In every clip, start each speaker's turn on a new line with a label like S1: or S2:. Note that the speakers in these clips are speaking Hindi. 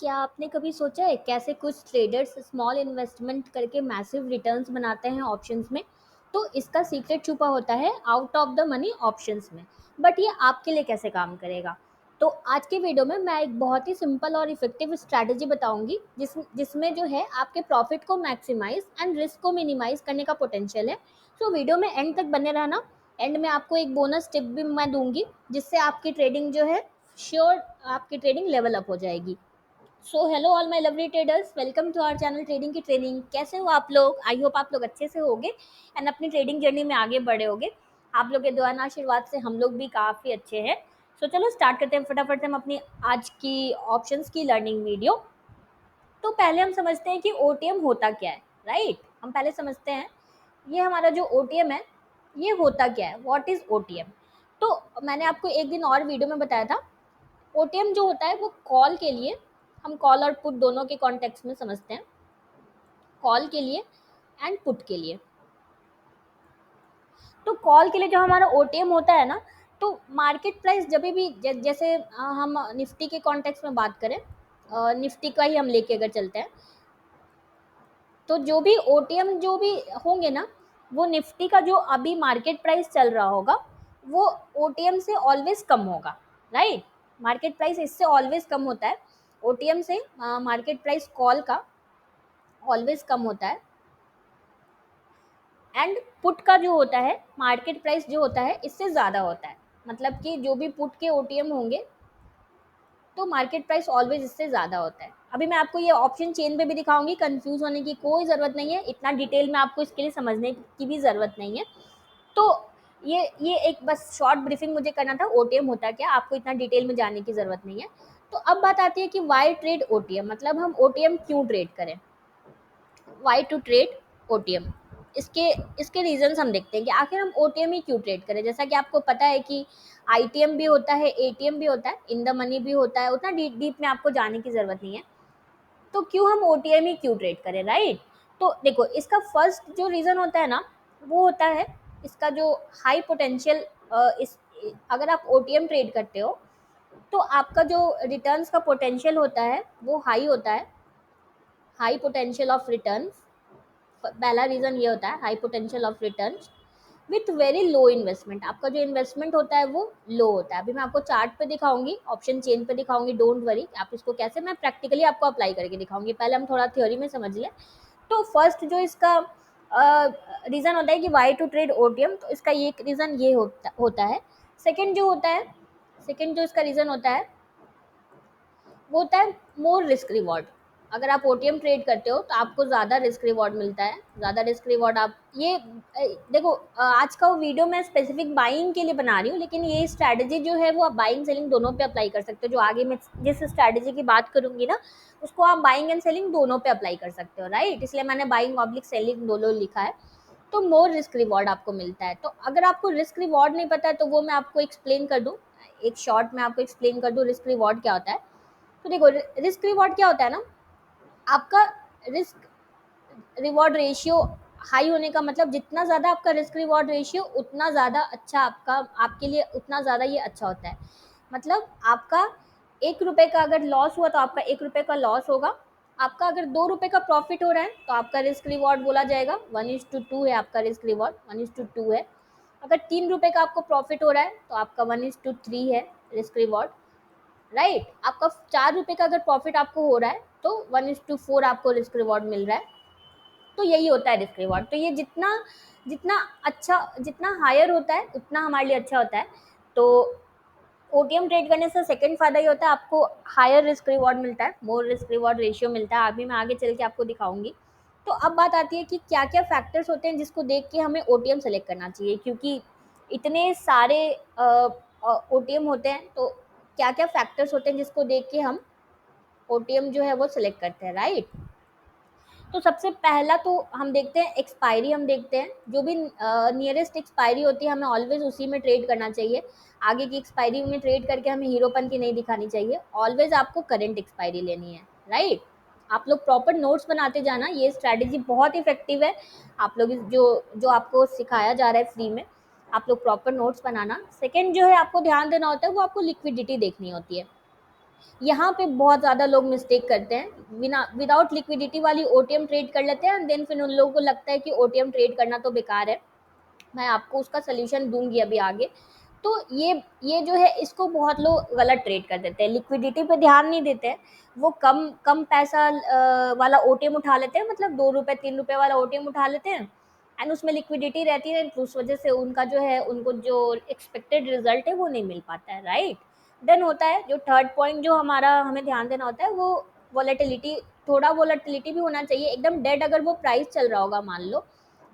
S1: क्या आपने कभी सोचा है कैसे कुछ ट्रेडर्स स्मॉल इन्वेस्टमेंट करके मैसिव रिटर्न्स बनाते हैं ऑप्शंस में? तो इसका सीक्रेट छुपा होता है out of the money options में। बट ये आपके लिए कैसे काम करेगा? तो आज के वीडियो में मैं एक बहुत ही सिंपल और इफेक्टिव स्ट्रैटेजी बताऊंगी जिसमें जो है आपके प्रॉफिट को मैक्सिमाइज एंड रिस्क को मिनिमाइज करने का पोटेंशियल है। सो वीडियो में एंड तक बने रहना। एंड में आपको एक बोनस टिप भी मैं दूंगी जिससे आपकी ट्रेडिंग जो है श्योर आपकी ट्रेडिंग लेवल अप हो जाएगी। So hello all my lovely traders, welcome to our channel trading की ट्रेनिंग। कैसे हो आप लोग? आई होप आप लोग अच्छे से होगे एंड अपनी ट्रेडिंग जर्नी में आगे बढ़े होगे। आप लोग के दुआ और आशीर्वाद से हम लोग भी काफ़ी अच्छे हैं। सो चलो स्टार्ट करते हैं फटाफट से हम अपनी आज की ऑप्शंस की लर्निंग वीडियो। तो पहले हम समझते हैं कि ओटीएम होता क्या है। राइट, हम पहले समझते हैं ये हमारा जो ओटीएम है ये होता क्या है, व्हाट इज ओटीएम। तो मैंने आपको एक दिन और वीडियो में बताया था ओटीएम जो होता है वो कॉल के लिए, हम कॉल और पुट दोनों के कॉन्टेक्स्ट में समझते हैं। कॉल के लिए एंड पुट के लिए। तो कॉल के लिए जो हमारा ओटीएम होता है ना, तो मार्केट प्राइस जब भी जैसे हम निफ्टी के कॉन्टेक्स्ट में बात करें, निफ्टी का ही हम लेके अगर चलते हैं, तो जो भी ओटीएम जो भी होंगे ना, वो निफ्टी का जो अभी मार्केट प्राइस चल रहा होगा वो ओटीएम से ऑलवेज कम होगा। राइट, मार्केट प्राइस इससे ऑलवेज कम होता है। ओटीएम से मार्केट प्राइस कॉल का ऑलवेज कम होता है। एंड पुट का जो होता है मार्केट प्राइस जो होता है इससे ज़्यादा होता है। मतलब कि जो भी पुट के ओटीएम होंगे तो मार्केट प्राइस ऑलवेज इससे ज़्यादा होता है। अभी मैं आपको ये ऑप्शन चेन पे भी दिखाऊंगी, कंफ्यूज होने की कोई ज़रूरत नहीं है, इतना डिटेल में आपको इसके लिए समझने की भी ज़रूरत नहीं है। तो ये एक बस शॉर्ट ब्रीफिंग मुझे करना था, ओटीएम होता क्या, आपको इतना डिटेल में जानने की ज़रूरत नहीं है। तो अब बात आती है कि वाई ट्रेड ओटीएम, मतलब हम ओटीएम क्यों ट्रेड करें। वाई टू ट्रेड ओटीएम, इसके इसके रीजंस हम देखते हैं कि आखिर हम ओटीएम ही क्यों ट्रेड करें। जैसा कि आपको पता है कि आईटीएम भी होता है, एटीएम भी होता है, इन द मनी भी होता है, उतना डीप में आपको जाने की जरूरत नहीं है। तो क्यों हम ओटीएम ही क्यों ट्रेड करें, राइट। तो देखो इसका फर्स्ट जो रीजन होता है ना, वो होता है इसका जो हाई पोटेंशियल। इस अगर आप ओटीएम ट्रेड करते हो तो आपका जो रिटर्न्स का पोटेंशियल होता है वो हाई होता है, हाई पोटेंशियल ऑफ रिटर्न्स। पहला रीजन ये होता है high potential of return with very low investment. आपका जो इन्वेस्टमेंट होता है वो लो होता है। अभी मैं आपको चार्ट पे दिखाऊंगी, ऑप्शन चेन पे दिखाऊंगी, डोंट वरी आप इसको कैसे मैं प्रैक्टिकली आपको अप्लाई करके दिखाऊंगी। पहले हम थोड़ा थ्योरी में समझ लें। तो फर्स्ट जो इसका रीजन होता है कि वाई टू ट्रेड ओटीएम, तो इसका ये रीजन ये होता है। सेकेंड जो होता है, सेकेंड जो इसका रीजन होता है वो होता है मोर रिस्क रिवॉर्ड। अगर आप ओटीएम ट्रेड करते हो तो आपको ज़्यादा रिस्क रिवॉर्ड मिलता है, ज़्यादा रिस्क रिवॉर्ड। आप ये देखो, आज का वीडियो मैं स्पेसिफिक बाइंग के लिए बना रही हूँ, लेकिन ये स्ट्रैटेजी जो है वो आप बाइंग सेलिंग दोनों पे अप्लाई कर सकते हो। जो आगे मैं जिस स्ट्रैटेजी की बात करूंगी ना, उसको आप बाइंग एंड सेलिंग दोनों पे अप्लाई कर सकते हो, राइट। इसलिए मैंने बाइंग ऑब्लिक सेलिंग दोनों लिखा है। तो मोर रिस्क रिवॉर्ड आपको मिलता है। तो अगर आपको रिस्क रिवॉर्ड नहीं पता है तो वो मैं आपको एक्सप्लेन कर दूँ, एक शॉर्ट में आपको एक्सप्लेन कर दूँ रिस्क रिवॉर्ड क्या होता है। तो देखो रिस्क रिवॉर्ड क्या होता है ना, आपका रिस्क रिवॉर्ड रेशियो हाई होने का मतलब जितना ज़्यादा आपका रिस्क रिवॉर्ड रेशियो उतना ज़्यादा अच्छा आपका, आपके लिए उतना ज़्यादा ये अच्छा होता है। मतलब आपका 1 रुपये का अगर लॉस हुआ तो आपका 1 रुपये का लॉस होगा। आपका अगर 2 रुपये का प्रॉफिट हो रहा है तो आपका रिस्क रिवॉर्ड बोला जाएगा 1:2 है, आपका रिस्क रिवॉर्ड 1:2 है। अगर 3 रुपये का आपको प्रॉफिट हो रहा है तो आपका 1:3 है रिस्क रिवॉर्ड, राइट। आपका 4 रुपये का अगर प्रॉफिट आपको हो रहा है तो 1:4 आपको रिस्क रिवॉर्ड मिल रहा है। तो यही होता है रिस्क रिवॉर्ड। तो ये जितना जितना अच्छा, जितना हायर होता है उतना हमारे लिए अच्छा होता है। तो ओटीएम ट्रेड करने से सेकंड फायदा ये होता है आपको हायर रिस्क रिवॉर्ड मिलता है, मोर रिस्क रिवॉर्ड रेशियो मिलता है। अभी मैं आगे चल के आपको दिखाऊंगी। तो अब बात आती है कि क्या क्या फैक्टर्स होते हैं जिसको देख के हमें ओटीएम सेलेक्ट करना चाहिए, क्योंकि इतने सारे ओटीएम होते हैं। तो क्या क्या फैक्टर्स होते हैं जिसको देख के हम ओटीएम जो है वो सिलेक्ट करते हैं, राइट। तो सबसे पहला तो हम देखते हैं एक्सपायरी, हम देखते हैं जो भी नियरेस्ट एक्सपायरी होती है हमें ऑलवेज उसी में ट्रेड करना चाहिए। आगे की एक्सपायरी में ट्रेड करके हमें हीरोपन की नहीं दिखानी चाहिए, ऑलवेज आपको करंट एक्सपायरी लेनी है, राइट। आप लोग प्रॉपर नोट्स बनाते जाना, ये स्ट्रैटेजी बहुत इफेक्टिव है। आप लोग जो जो आपको सिखाया जा रहा है फ्री में, आप लोग प्रॉपर नोट्स बनाना। सेकेंड जो है आपको ध्यान देना होता है वो आपको लिक्विडिटी देखनी होती है। यहाँ पे बहुत ज़्यादा लोग मिस्टेक करते हैं, विदाउट लिक्विडिटी वाली ओटीएम ट्रेड कर लेते हैं, देन फिर उन लोगों को लगता है कि ओटीएम ट्रेड करना तो बेकार है। मैं आपको उसका सोल्यूशन दूंगी अभी आगे। तो ये जो है इसको बहुत लोग गलत ट्रेड कर देते हैं, लिक्विडिटी पे ध्यान नहीं देते हैं। वो कम कम पैसा वाला ओटीएम उठा लेते हैं, मतलब 2 रुपए 3 रुपए वाला ओटीएम उठा लेते हैं, एंड उसमें लिक्विडिटी रहती है, तो उस वजह से उनका जो है, उनको जो एक्सपेक्टेड रिजल्ट है वो नहीं मिल पाता है, राइट। देन होता है जो थर्ड पॉइंट जो हमारा हमें ध्यान देना होता है, वो वॉलेटिलिटी। थोड़ा वॉलेटिलिटी भी होना चाहिए, एकदम डेड अगर वो प्राइस चल रहा होगा, मान लो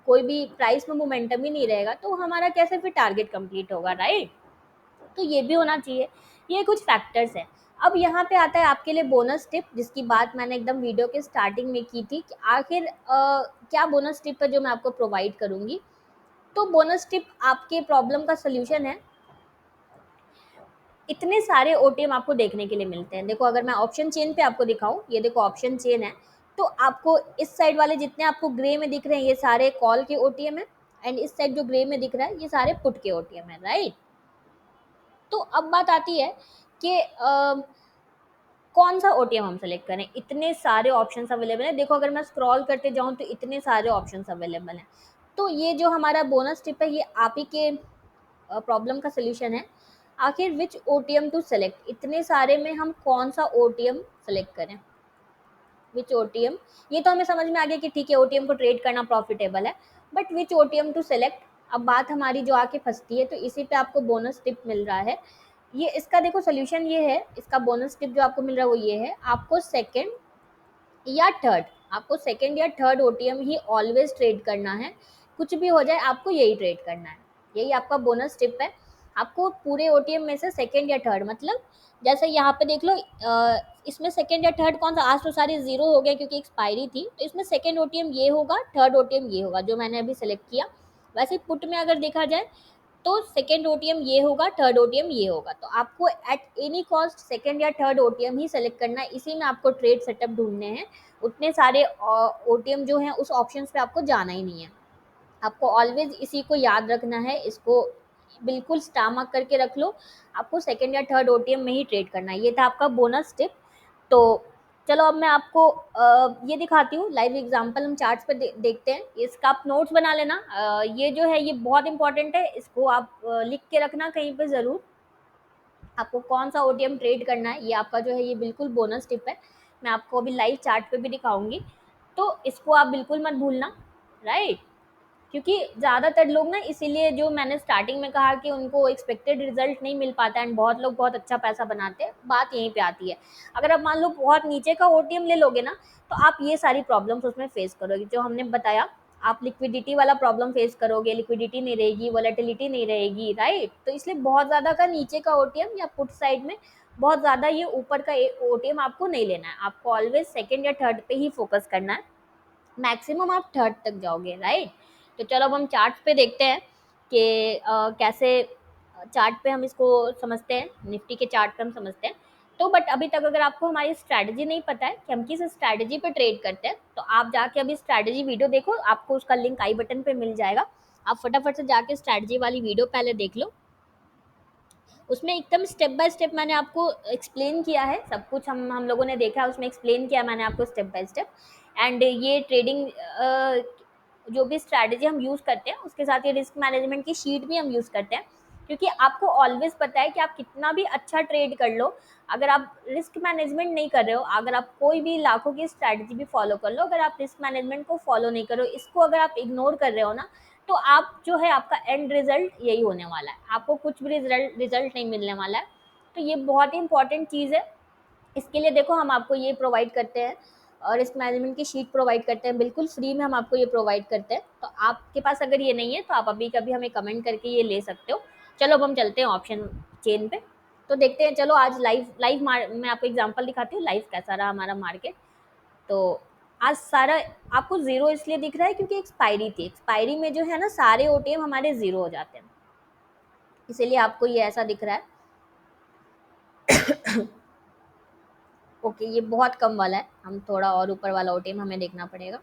S1: कोई भी प्राइस में मोमेंटम ही नहीं रहेगा, तो हमारा कैसे फिर टारगेट कंप्लीट होगा, राइट। तो ये भी होना चाहिए। ये कुछ फैक्टर्स हैं। अब यहाँ पे आता है आपके लिए बोनस टिप, जिसकी बात मैंने एकदम वीडियो के स्टार्टिंग में की थी कि आखिर क्या बोनस टिप है जो मैं आपको प्रोवाइड करूँगी। तो बोनस टिप आपके प्रॉब्लम का सोल्यूशन है। इतने सारे ओटीएम आपको देखने के लिए मिलते हैं। देखो, अगर मैं ऑप्शन चेन पे आपको दिखाऊं, ये देखो ऑप्शन चेन है, तो आपको इस साइड वाले जितने आपको ग्रे में दिख रहे हैं, ये सारे कॉल के ओटीएम है, एंड इस साइड जो ग्रे में दिख रहा है, ये सारे पुट के ओटीएम है, राइट। तो अब बात आती है कि कौन सा ओटीएम हम सेलेक्ट करें। इतने सारे ऑप्शंस अवेलेबल हैं। देखो, अगर मैं स्क्रॉल करते जाऊं तो इतने सारे ऑप्शंस अवेलेबल हैं। तो ये जो हमारा बोनस टिप है, ये आप ही के प्रॉब्लम का सोल्यूशन है। आखिर विच ओटीएम टू सेलेक्ट, इतने सारे में हम कौन सा ओटीएम सेलेक्ट करें, विच ओटीएम। ये तो हमें समझ में आ गया कि ठीक है, ओटीएम को ट्रेड करना प्रॉफिटेबल है, but which OTM to select, अब बात हमारी जो आके फंसती है। तो इसी पे आपको बोनस टिप मिल रहा है। ये इसका देखो सोल्यूशन ये है, इसका बोनस टिप जो आपको मिल रहा है वो ये है, आपको सेकेंड या थर्ड, आपको सेकेंड या थर्ड ओटीएम ही ऑलवेज ट्रेड करना है। कुछ भी हो जाए आपको यही ट्रेड करना है, यही आपका बोनस टिप है। आपको पूरे ओटीएम में से सेकेंड या थर्ड, मतलब जैसे यहाँ पे देख लो, इसमें सेकेंड या थर्ड कौन सा, आज तो सारे जीरो हो गए क्योंकि एक्सपायरी थी, तो इसमें सेकेंड ओटीएम ये होगा, थर्ड ओटीएम ये होगा जो मैंने अभी सेलेक्ट किया। वैसे पुट में अगर देखा जाए तो सेकेंड ओटीएम ये होगा, थर्ड ओटीएम ये होगा। तो आपको एट एनी कॉस्ट सेकेंड या थर्ड ओटीएम ही सेलेक्ट करना है। इसी में आपको ट्रेड सेटअप ढूंढने हैं। उतने सारे ओटीएम जो हैं उस ऑप्शंस पे आपको जाना ही नहीं है। आपको ऑलवेज इसी को याद रखना है, इसको बिल्कुल स्टार मार्क करके रख लो। आपको सेकेंड या थर्ड ओटीएम में ही ट्रेड करना है। ये था आपका बोनस टिप। तो चलो अब मैं आपको ये दिखाती हूँ लाइव एग्जांपल। हम चार्ट्स पे देखते हैं। इसका आप नोट्स बना लेना। ये जो है ये बहुत इंपॉर्टेंट है, इसको आप लिख के रखना कहीं पे ज़रूर। आपको कौन सा ओटीएम ट्रेड करना है, ये आपका जो है ये बिल्कुल बोनस टिप है। मैं आपको अभी लाइव चार्ट पे भी दिखाऊंगी, तो इसको आप बिल्कुल मत भूलना, राइट। क्योंकि ज़्यादातर लोग ना, इसीलिए जो मैंने स्टार्टिंग में कहा कि उनको एक्सपेक्टेड रिजल्ट नहीं मिल पाता, एंड बहुत लोग बहुत अच्छा पैसा बनाते हैं, बात यहीं पे आती है। अगर आप मान लो बहुत नीचे का ओटीएम ले लोगे ना, तो आप ये सारी प्रॉब्लम्स उसमें फेस करोगे जो हमने बताया। आप लिक्विडिटी वाला प्रॉब्लम फेस करोगे, लिक्विडिटी नहीं रहेगी, वॉलेटिलिटी नहीं रहेगी, राइट। तो इसलिए बहुत ज़्यादा का नीचे का ओटीएम या पुट साइड में बहुत ज़्यादा ये ऊपर का ओटीएम आपको नहीं लेना है। आपको ऑलवेज सेकेंड या थर्ड पे ही फोकस करना है। मैक्सिमम आप थर्ड तक जाओगे, राइट। तो चलो अब हम चार्ट पे देखते हैं कि कैसे चार्ट पे हम इसको समझते हैं, निफ्टी के चार्ट पे हम समझते हैं। तो बट अभी तक अगर आपको हमारी स्ट्रैटेजी नहीं पता है कि हम किस स्ट्रैटेजी पे ट्रेड करते हैं, तो आप जाके अभी स्ट्रैटेजी वीडियो देखो, आपको उसका लिंक आई बटन पे मिल जाएगा। आप फटाफट से जाके स्ट्रैटेजी वाली वीडियो पहले देख लो। उसमें एकदम स्टेप बाय स्टेप मैंने आपको एक्सप्लेन किया है, सब कुछ हम लोगों ने देखा है, उसमें एक्सप्लेन किया मैंने आपको स्टेप बाय स्टेप। एंड ये ट्रेडिंग जो भी स्ट्रैटेजी हम यूज़ करते हैं, उसके साथ ये रिस्क मैनेजमेंट की शीट भी हम यूज़ करते हैं। क्योंकि आपको ऑलवेज पता है कि आप कितना भी अच्छा ट्रेड कर लो, अगर आप रिस्क मैनेजमेंट नहीं कर रहे हो, अगर आप कोई भी लाखों की स्ट्रैटेजी भी फॉलो कर लो, अगर आप रिस्क मैनेजमेंट को फॉलो नहीं करो, इसको अगर आप इग्नोर कर रहे हो ना, तो आप जो है आपका एंड रिजल्ट यही होने वाला है, आपको कुछ भी रिजल्ट नहीं मिलने वाला है। तो ये बहुत ही इंपॉर्टेंट चीज़ है। इसके लिए देखो हम आपको ये प्रोवाइड करते हैं, और रिस्क मैनेजमेंट की शीट प्रोवाइड करते हैं, बिल्कुल फ्री में हम आपको ये प्रोवाइड करते हैं। तो आपके पास अगर ये नहीं है तो आप अभी कभी हमें कमेंट करके ये ले सकते हो। चलो अब हम चलते हैं ऑप्शन चेन पे। तो देखते हैं, चलो आज लाइव लाइव मैं आपको एग्जांपल दिखाती हूँ लाइव कैसा रहा हमारा मार्केट। तो आज सारा आपको ज़ीरो इसलिए दिख रहा है क्योंकि एक्सपायरी थी। एक्सपायरी में जो है ना, सारे ओटीएम हमारे ज़ीरो हो जाते हैं, इसीलिए आपको ये ऐसा दिख रहा है। ओके, ये बहुत कम वाला है, हम थोड़ा और ऊपर वाला ओटीएम हमें देखना पड़ेगा।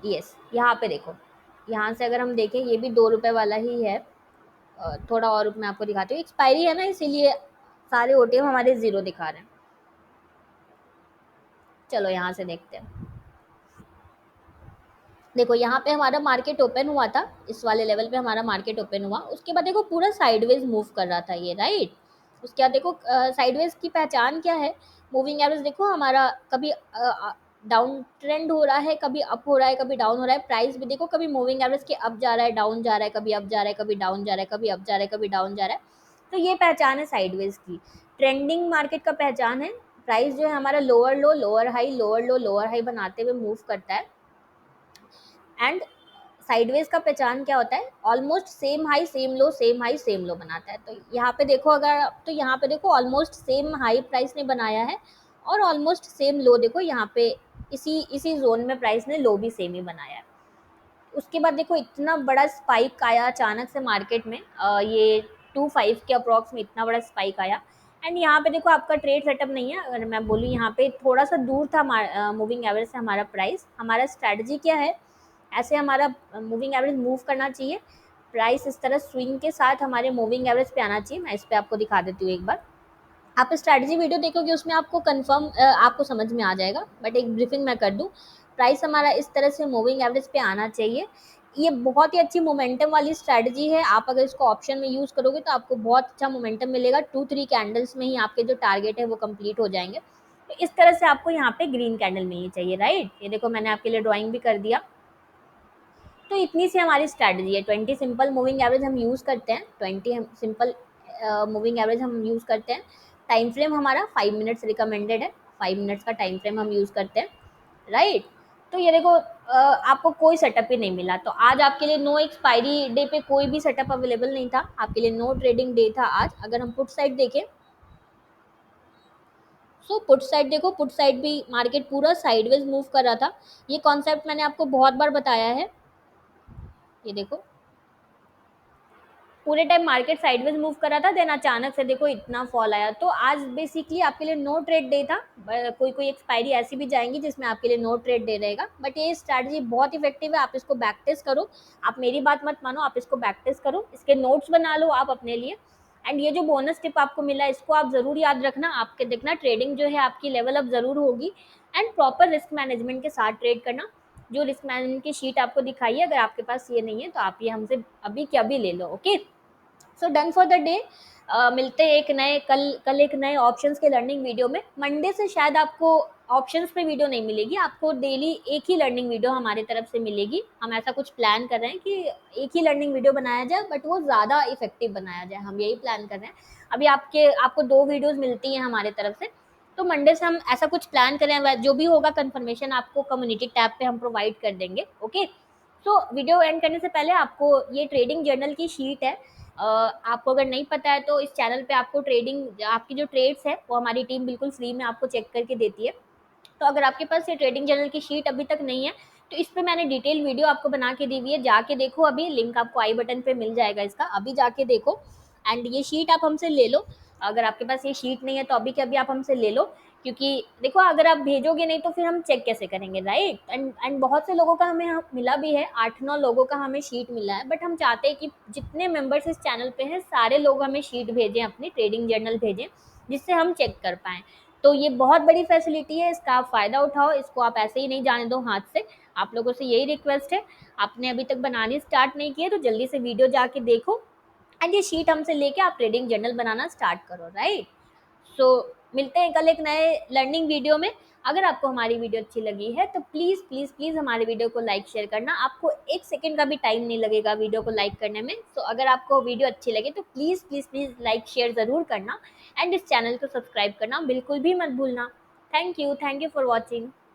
S1: यस, यहाँ पे देखो, यहाँ से अगर हम देखें, ये भी 2 रुपए वाला ही है। थोड़ा और मैं आपको दिखाती हूँ, एक्सपायरी है ना इसीलिए सारे ओटीएम हमारे 0 दिखा रहे हैं। चलो यहाँ से देखते हैं। देखो यहाँ पे हमारा मार्केट ओपन हुआ था, इस वाले लेवल पे हमारा मार्केट ओपन हुआ, उसके बाद देखो पूरा साइडवेज मूव कर रहा था ये, राइट। उसके बाद देखो साइडवेज की पहचान क्या है, मूविंग एवरेज देखो हमारा कभी डाउन ट्रेंड हो रहा है, कभी अप हो रहा है, कभी डाउन हो रहा है। प्राइस भी देखो कभी मूविंग एवरेज के अप जा रहा है, डाउन जा रहा है, कभी अप जा रहा है, कभी डाउन जा रहा है, कभी अप जा रहा है, कभी डाउन जा रहा है। तो ये पहचान है साइडवेज की। ट्रेंडिंग मार्केट का पहचान है, प्राइस जो है हमारा लोअर लो लोअर हाई, लोअर लो लोअर हाई बनाते हुए मूव करता है। एंड साइडवेज का पहचान क्या होता है, ऑलमोस्ट सेम हाई सेम लो सेम हाई सेम लो बनाता है। तो यहाँ पे देखो अगर, तो यहाँ पे देखो ऑलमोस्ट सेम हाई प्राइस ने बनाया है और ऑलमोस्ट सेम लो देखो यहाँ पे इसी इसी जोन में प्राइस ने लो भी सेम ही बनाया है। उसके बाद देखो इतना बड़ा स्पाइक आया अचानक से मार्केट में, ये 2.5 के अप्रॉक्स में इतना बड़ा स्पाइक आया। एंड यहाँ पे देखो आपका ट्रेड सेटअप नहीं है, अगर मैं बोलूँ यहाँ पे थोड़ा सा दूर था मूविंग एवरेज से हमारा प्राइस। हमारा स्ट्रैटेजी क्या है, ऐसे हमारा मूविंग एवरेज मूव करना चाहिए, प्राइस इस तरह स्विंग के साथ हमारे मूविंग एवरेज पे आना चाहिए। मैं इस पर आपको दिखा देती हूँ एक बार, आप स्ट्रैटेजी वीडियो देखोगे उसमें आपको कंफर्म आपको समझ में आ जाएगा, बट एक ब्रीफिंग मैं कर दूं। प्राइस हमारा इस तरह से मूविंग एवरेज पे आना चाहिए। ये बहुत ही अच्छी मोमेंटम वाली स्ट्रैटेजी है, आप अगर इसको ऑप्शन में यूज़ करोगे तो आपको बहुत अच्छा मोमेंटम मिलेगा, 2-3 कैंडल्स में ही आपके जो टारगेट है वो कंप्लीट हो जाएंगे। तो इस तरह से आपको यहाँ पे ग्रीन कैंडल मिलनी चाहिए, राइट। ये देखो मैंने आपके लिए ड्राइंग भी कर दिया। तो इतनी सी हमारी स्ट्रैटेजी है, 20 सिंपल मूविंग एवरेज हम यूज़ करते हैं, 20 सिंपल मूविंग एवरेज हम यूज़ करते हैं। टाइम फ्रेम हमारा 5 मिनट्स रिकमेंडेड है, 5 मिनट्स का टाइम फ्रेम हम यूज़ करते हैं, राइट। तो ये देखो आपको कोई सेटअप ही नहीं मिला, तो आज आपके लिए नो एक्सपायरी डे पे कोई भी सेटअप अवेलेबल नहीं था, आपके लिए नो ट्रेडिंग डे था आज। अगर हम पुट साइड देखें, सो पुट साइड देखो, पुट साइड भी मार्केट पूरा साइडवेज मूव कर रहा था। ये कॉन्सेप्ट मैंने आपको बहुत बार बताया है। ये देखो पूरे टाइम मार्केट साइडवेज मूव कर रहा था, देन अचानक से देखो इतना फॉल आया। तो आज बेसिकली आपके लिए नो ट्रेड डे था। कोई कोई एक्सपायरी ऐसी भी जाएंगी जिसमें आपके लिए नो ट्रेड डे रहेगा, बट ये स्ट्रैटेजी बहुत इफेक्टिव है, आप इसको बैक टेस्ट करो। आप मेरी बात मत मानो, आप इसको बैक टेस्ट करो, इसके नोट्स बना लो आप अपने लिए। एंड ये जो बोनस टिप आपको मिला है इसको आप जरूर याद रखना, आपके देखना ट्रेडिंग जो है आपकी लेवल अप जरूर होगी। एंड प्रॉपर रिस्क मैनेजमेंट के साथ ट्रेड करना। जो रिस्क मैनेजमेंट की शीट आपको दिखाई है, अगर आपके पास ये नहीं है तो आप ये हमसे अभी के अभी ले लो, okay. So done for the day. मिलते हैं एक नए कल एक नए ऑप्शंस के लर्निंग वीडियो में। मंडे से शायद आपको ऑप्शंस पे वीडियो नहीं मिलेगी, आपको डेली एक ही लर्निंग वीडियो हमारी तरफ से मिलेगी। हम ऐसा कुछ प्लान कर रहे हैं कि एक ही लर्निंग वीडियो बनाया जाए, बट वो ज़्यादा इफेक्टिव बनाया जाए, हम यही प्लान कर रहे हैं। अभी आपको 2 वीडियोज़ मिलती हैं हमारे तरफ से, तो मंडे से हम ऐसा कुछ प्लान कर रहे हैं, जो भी होगा कन्फर्मेशन आपको कम्युनिटी टैब पे हम प्रोवाइड कर देंगे, ओके। सो वीडियो एंड करने से पहले आपको ये ट्रेडिंग जर्नल की शीट है, आपको अगर नहीं पता है तो इस चैनल पे आपको ट्रेडिंग आपकी जो ट्रेड्स है वो हमारी टीम बिल्कुल फ्री में आपको चेक करके देती है। तो अगर आपके पास ये ट्रेडिंग जर्नल की शीट अभी तक नहीं है तो इस पे मैंने डिटेल वीडियो आपको बना के दी हुई है, जाके देखो, अभी लिंक आपको आई बटन पे मिल जाएगा इसका, अभी जाके देखो। एंड ये शीट आप हमसे ले लो, अगर आपके पास ये शीट नहीं है तो अभी के अभी आप हमसे ले लो, क्योंकि देखो अगर आप भेजोगे नहीं तो फिर हम चेक कैसे करेंगे, राइट। एंड बहुत से लोगों का हमें मिला भी है, 8-9 लोगों का हमें शीट मिला है, बट हम चाहते हैं कि जितने मेंबर्स इस चैनल पे हैं सारे लोग हमें शीट भेजें, अपनी ट्रेडिंग जर्नल भेजें, जिससे हम चेक कर पाएँ। तो ये बहुत बड़ी फैसिलिटी है, इसका आप फ़ायदा उठाओ, इसको आप ऐसे ही नहीं जाने दो हाथ से। आप लोगों से यही रिक्वेस्ट है, आपने अभी तक बनानी स्टार्ट नहीं की है तो जल्दी से वीडियो जाके देखो एंड ये शीट हमसे लेके आप ट्रेडिंग जर्नल बनाना स्टार्ट करो, राइट। सो मिलते हैं कल एक नए लर्निंग वीडियो में। अगर आपको हमारी वीडियो अच्छी लगी है तो प्लीज़ प्लीज़ प्लीज़ हमारे वीडियो को लाइक शेयर करना, आपको 1 सेकंड का भी टाइम नहीं लगेगा वीडियो को लाइक करने में। सो अगर आपको वीडियो अच्छी लगे तो please please please like share ज़रूर करना एंड इस चैनल को सब्सक्राइब करना बिल्कुल भी मत भूलना। Thank you for watching.